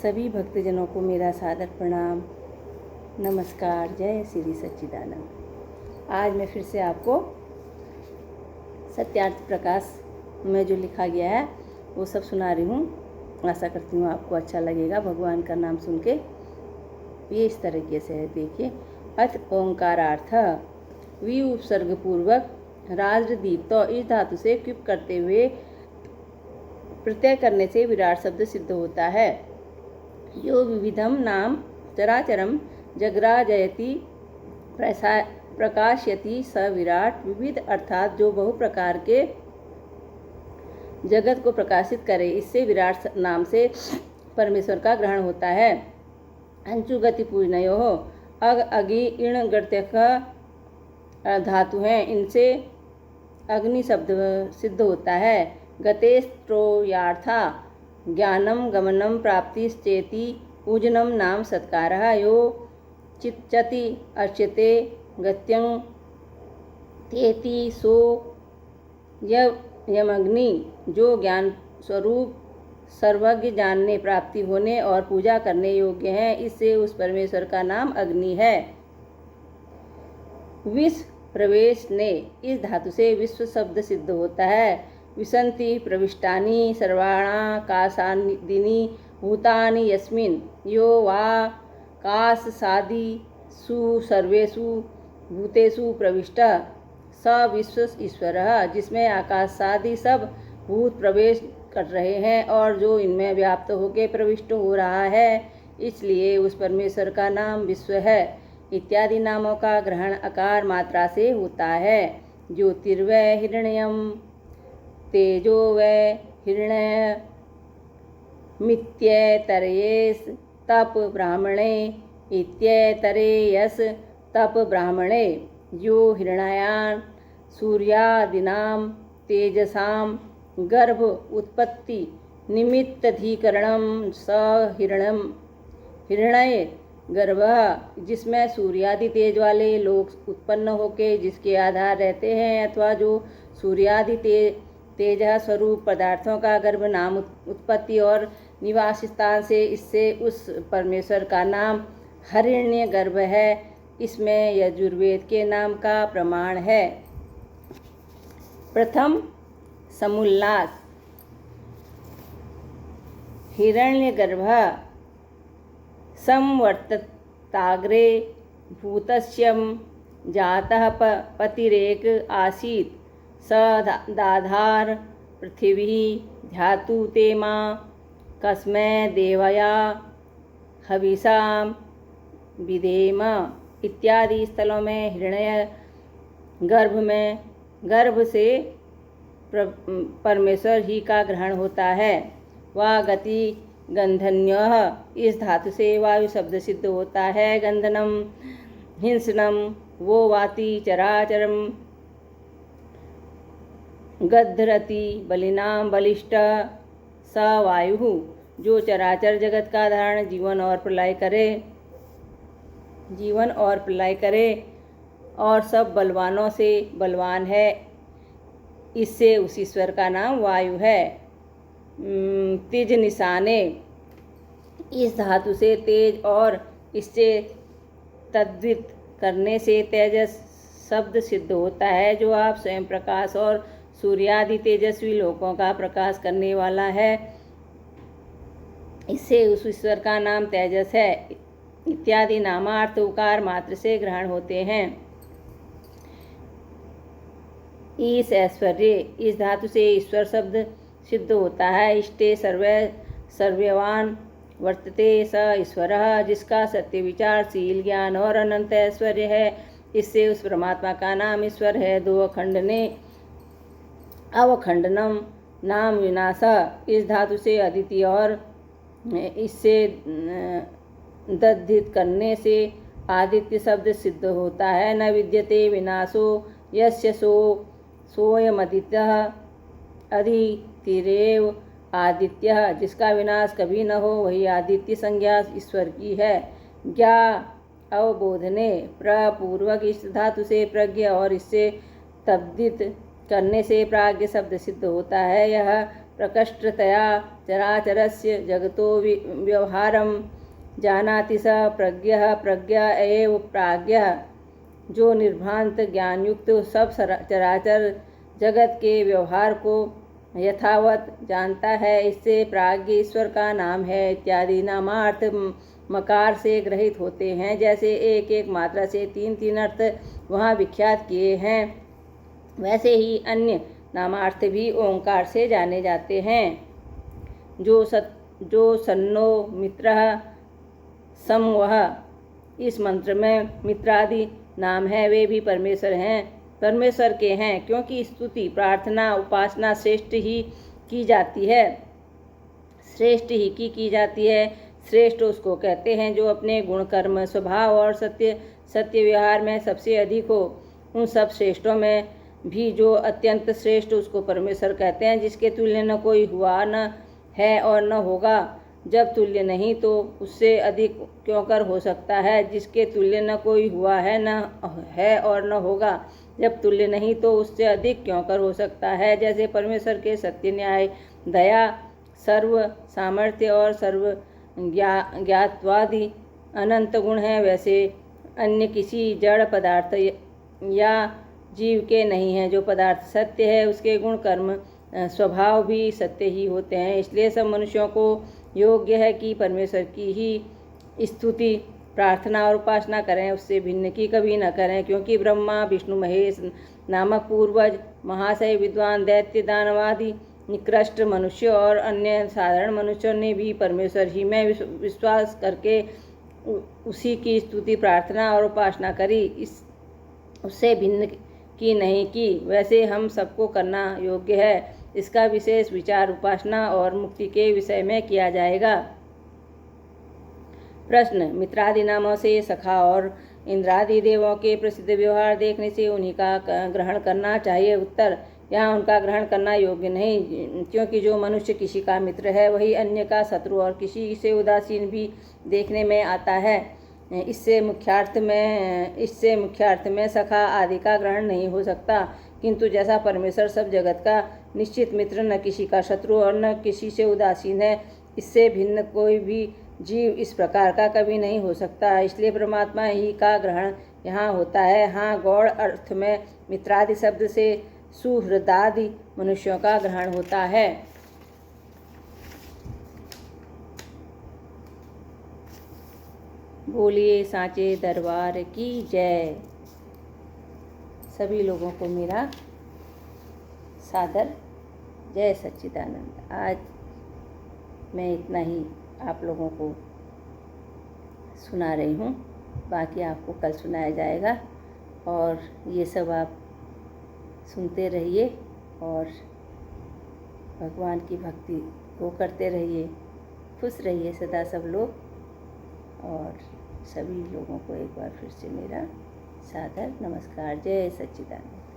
सभी भक्तजनों को मेरा सादर प्रणाम, नमस्कार, जय श्री सच्चिदानंद। आज मैं फिर से आपको सत्यार्थ प्रकाश में जो लिखा गया है वो सब सुना रही हूँ। आशा करती हूँ आपको अच्छा लगेगा। भगवान का नाम सुन के ये इस तरीके से है, देखिए। अथ ओंकारार्थ वि उपसर्ग पूर्वक राजदीप तो इस धातु से क्युप करते हुए प्रत्यय करने से विराट शब्द सिद्ध होता है। यो विविधम नाम चराचरम जगराजयति प्रकाशयति स विराट। विविध अर्थात जो बहु प्रकार के जगत को प्रकाशित करे, इससे विराट नाम से परमेश्वर का ग्रहण होता है। अंचु गति पूजनयो अग अगि इण गत्यक धातु हैं, इनसे अग्नि शब्द सिद्ध होता है। गतेस्त्रोयार्था ज्ञानम गमनम प्राप्तिश्चेति पूजनम नाम सत्कारः। यो चिच्यति अर्च्यते गत्यं तेति सो यमग्नि। जो ज्ञान स्वरूप सर्वज्ञ जानने, प्राप्ति होने और पूजा करने योग्य है, इससे उस परमेश्वर का नाम अग्नि है। विश्व प्रवेश ने इस धातु से विश्व शब्द सिद्ध होता है। विसंति प्रविष्टानि सर्वाणा कासादिनी भूतानि यस्मिन् यो वा काशसादि सु सर्वेषु भूतेषु प्रविष्ट स विश्व ईश्वरः। जिसमें आकाशादि सब भूत प्रवेश कर रहे हैं और जो इनमें व्याप्त होकर प्रविष्ट हो रहा है, इसलिए उस परमेश्वर का नाम विश्व है। इत्यादि नामों का ग्रहण अकार मात्रा से होता है। ज्योतिर्वै हिरण्यम तेजो वै हिरण्य मित्यैतरेयस तप ब्राह्मणे इत्यैतरेयस तप ब्राह्मणे। यो हिरण्यान सूर्यादीनां तेजसां गर्भ उत्पत्ति निमित्तधिकरणं स हिरण्य गर्भः। जिसमें सूर्यादि तेज वाले लोग उत्पन्न होके जिसके आधार रहते हैं, अथवा जो सूर्यादि तेज स्वरूप पदार्थों का गर्भ नाम उत्पत्ति और निवास स्थान से, इससे उस परमेश्वर का नाम हिरण्य गर्भ है। इसमें यजुर्वेद के नाम का प्रमाण है। प्रथम समुल्लास। हिरण्यगर्भः संवर्तताग्रे भूतस्यं जातः पतिरेक आसीत् स दाधार पृथिवी ध्यातु ते मां कस्मै देवया हविषां विधेम। इत्यादि स्थलों में हिरण्य गर्भ से परमेश्वर ही का ग्रहण होता है। वा गति गंधन्यः इस धातु से वायु शब्द सिद्ध होता है। गंधनम हिंसनम वो वाति चराचरम गद्धरति बलिनाम बलिष्ठ स वायु। जो चराचर जगत का धारण जीवन और प्रलय करे और सब बलवानों से बलवान है, इससे उस ईश्वर का नाम वायु है। तेज निशाने इस धातु से तेज और इससे तद्वित करने से तेजस शब्द सिद्ध होता है। जो आप स्वयं प्रकाश और सूर्यादि तेजस्वी लोकों का प्रकाश करने वाला है, इससे उस ईश्वर का नाम तेजस है। इत्यादि नामार्थ उकार मात्र से ग्रहण होते हैं। ईश ऐश्वर्य इस धातु से ईश्वर शब्द सिद्ध होता है। इष्टे सर्ववान वर्तते स ईश्वरः। जिसका सत्य विचारशील ज्ञान और अनंत ऐश्वर्य है, इससे उस परमात्मा का नाम ईश्वर है। दो अवखंडनम नाम विनाश इस धातु से अदिति और इससे दधित करने से आदित्य शब्द सिद्ध होता है। न विद्यते विनाशो यस्य सोयमदित्यः अधितिरेव आदित्य। जिसका विनाश कभी न हो, वही आदित्य संज्ञा ईश्वर की है। ज्ञा अवबोधने प्रपूर्वक इस धातु से प्रज्ञा और इससे तब्दित करने से प्राज्ञ शब्द सिद्ध होता है। यह प्रकृष्टतया चराचरस्य जगतो व्यवहारं जानाति स प्रज्ञः प्रज्ञा एव प्राज्ञः। जो निर्भ्रांत ज्ञानयुक्त सब चराचर जगत के व्यवहार को यथावत जानता है, इससे प्राज्ञ ईश्वर का नाम है। इत्यादि नामार्थ मकार से ग्रहित होते हैं। जैसे एक एक मात्रा से तीन तीन अर्थ वहाँ विख्यात किए हैं, वैसे ही अन्य नामार्थ भी ओंकार से जाने जाते हैं। जो सन्नो मित्रः समवह, इस मंत्र में मित्रादि नाम है, वे भी परमेश्वर के हैं, क्योंकि स्तुति प्रार्थना उपासना श्रेष्ठ ही की जाती है। श्रेष्ठ ही की जाती है। श्रेष्ठ उसको कहते हैं जो अपने गुण कर्म स्वभाव और सत्य व्यवहार में सबसे अधिक हो। उन सब श्रेष्ठों में भी जो अत्यंत श्रेष्ठ उसको परमेश्वर कहते हैं, जिसके तुल्य न कोई हुआ न है और न होगा। जब तुल्य नहीं तो उससे अधिक क्यों कर हो सकता है। जिसके तुल्य न कोई हुआ है न है और न होगा, जब तुल्य नहीं तो उससे अधिक क्यों कर हो सकता है। जैसे परमेश्वर के सत्य न्याय दया सर्व सामर्थ्य और सर्व ज्ञातवादि अनंत गुण हैं, वैसे अन्य किसी जड़ पदार्थ या जीव के नहीं हैं। जो पदार्थ सत्य है उसके गुण कर्म स्वभाव भी सत्य ही होते हैं। इसलिए सब मनुष्यों को योग्य है कि परमेश्वर की ही स्तुति प्रार्थना और उपासना करें, उससे भिन्न की कभी न करें। क्योंकि ब्रह्मा विष्णु महेश नामक पूर्वज महाशय विद्वान दैत्य दानवादि निकृष्ट मनुष्य और अन्य साधारण मनुष्यों ने भी परमेश्वर ही में विश्वास करके उसी की स्तुति प्रार्थना और उपासना करी, उससे भिन्न की नहीं की। वैसे हम सबको करना योग्य है। इसका विशेष विचार उपासना और मुक्ति के विषय में किया जाएगा। प्रश्न, मित्रादि नामों से सखा और इंद्रादि देवों के प्रसिद्ध व्यवहार देखने से उन्हीं का ग्रहण करना चाहिए। उत्तर, यहाँ उनका ग्रहण करना योग्य नहीं, क्योंकि जो मनुष्य किसी का मित्र है वही अन्य का शत्रु और किसी से उदासीन भी देखने में आता है। इससे मुख्यार्थ में सखा आदि का ग्रहण नहीं हो सकता। किंतु जैसा परमेश्वर सब जगत का निश्चित मित्र, न किसी का शत्रु और न किसी से उदासीन है, इससे भिन्न कोई भी जीव इस प्रकार का कभी नहीं हो सकता। इसलिए परमात्मा ही का ग्रहण यहाँ होता है। हाँ, गौड़ अर्थ में मित्रादि शब्द से सुहृदादि मनुष्यों का ग्रहण होता है। बोलिए सांचे दरबार की जय। सभी लोगों को मेरा सादर जय सच्चिदानंद। आज मैं इतना ही आप लोगों को सुना रही हूँ, बाकी आपको कल सुनाया जाएगा। और ये सब आप सुनते रहिए और भगवान की भक्ति को करते रहिए। खुश रहिए सदा सब लोग। और सभी लोगों को एक बार फिर से मेरा सादर नमस्कार। जय सच्चिदानंद।